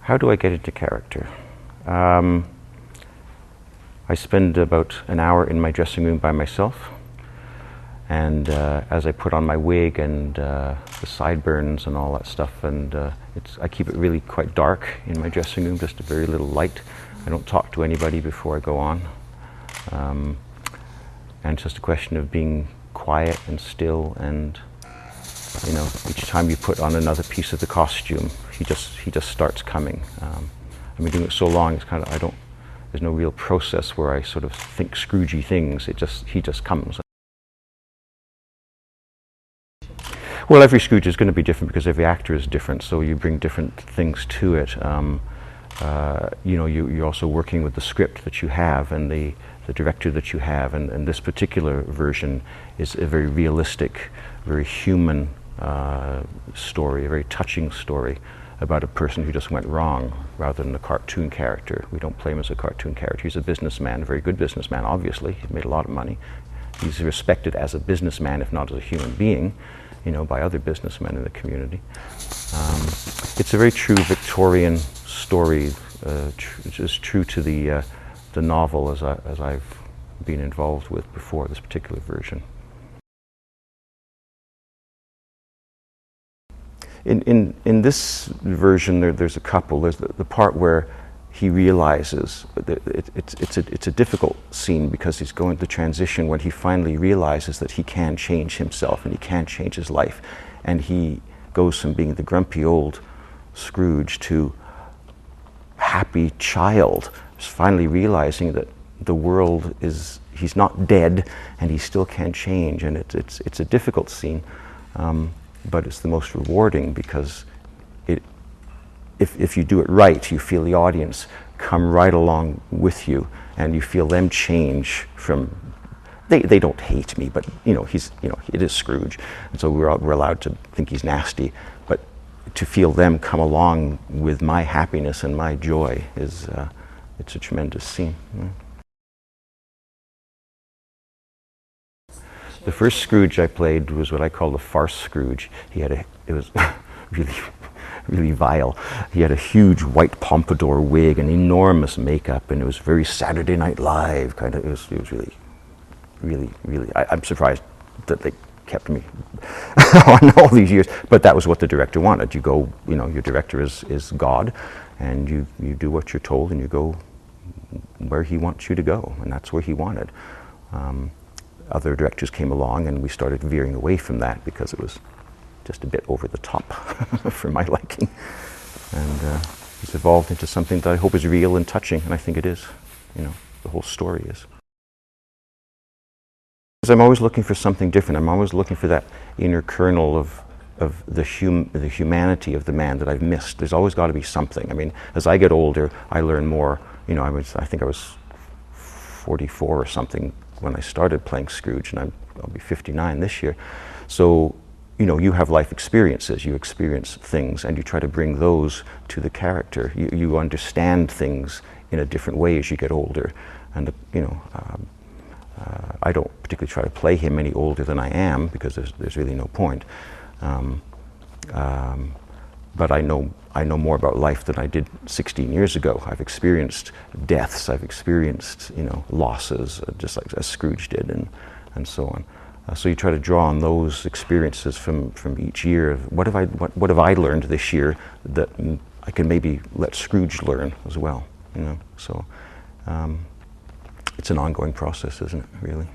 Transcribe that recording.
How do I get into character? I spend about an hour in my dressing room by myself, and as I put on my wig and the sideburns and all that stuff, and I keep it really quite dark in my dressing room, just a very little light. I don't talk to anybody before I go on, and it's just a question of being quiet and still, and you know, each time you put on another piece of the costume, he just starts coming. I've been doing it so long, it's kind of, there's no real process where I sort of think Scroogey things. He just comes. Well, every Scrooge is going to be different because every actor is different, so you bring different things to it. You know, you're also working with the script that you have and the director that you have, and this particular version is a very realistic, very human story, a very touching story about a person who just went wrong rather than a cartoon character. We don't play him as a cartoon character. He's a businessman, a very good businessman, obviously. He's made a lot of money. He's respected as a businessman, if not as a human being, you know, by other businessmen in the community. It's a very true Victorian story, which is true to the novel as I've been involved with before, this particular version. In this version, there's a couple. There's the part where he realizes that it's a difficult scene because he's going to transition when he finally realizes that he can change himself and he can change his life, and he goes from being the grumpy old Scrooge to happy child, just finally realizing that the world is, he's not dead and he still can change, and it's a difficult scene. But it's the most rewarding because if you do it right, you feel the audience come right along with you, and you feel them change from, they don't hate me, but you know, it is Scrooge, and so we're allowed to think he's nasty, but to feel them come along with my happiness and my joy is, it's a tremendous scene. Yeah. The first Scrooge I played was what I call the farce Scrooge. It was really, really vile. He had a huge white pompadour wig and enormous makeup, and it was very Saturday Night Live kind of. It was really, really, really. I'm surprised that they kept me on all these years, but that was what the director wanted. You go, you know, your director is God, and you do what you're told, and you go where he wants you to go, and that's where he wanted. Other directors came along and we started veering away from that because it was just a bit over the top for my liking. And it's evolved into something that I hope is real and touching, and I think it is. You know, the whole story is. Because I'm always looking for something different. I'm always looking for that inner kernel of the humanity of the man that I've missed. There's always got to be something. I mean, as I get older, I learn more. You know, I think I was 44 or something when I started playing Scrooge, and I'll be 59 this year. So, you know, you have life experiences, you experience things, and you try to bring those to the character. You understand things in a different way as you get older. And, you know, I don't particularly try to play him any older than I am, because there's really no point. But I know more about life than I did 16 years ago. I've experienced deaths, I've experienced, you know, losses, just like as Scrooge did, and so on. So you try to draw on those experiences from each year. What have I learned this year that I can maybe let Scrooge learn as well? You know, so it's an ongoing process, isn't it? Really.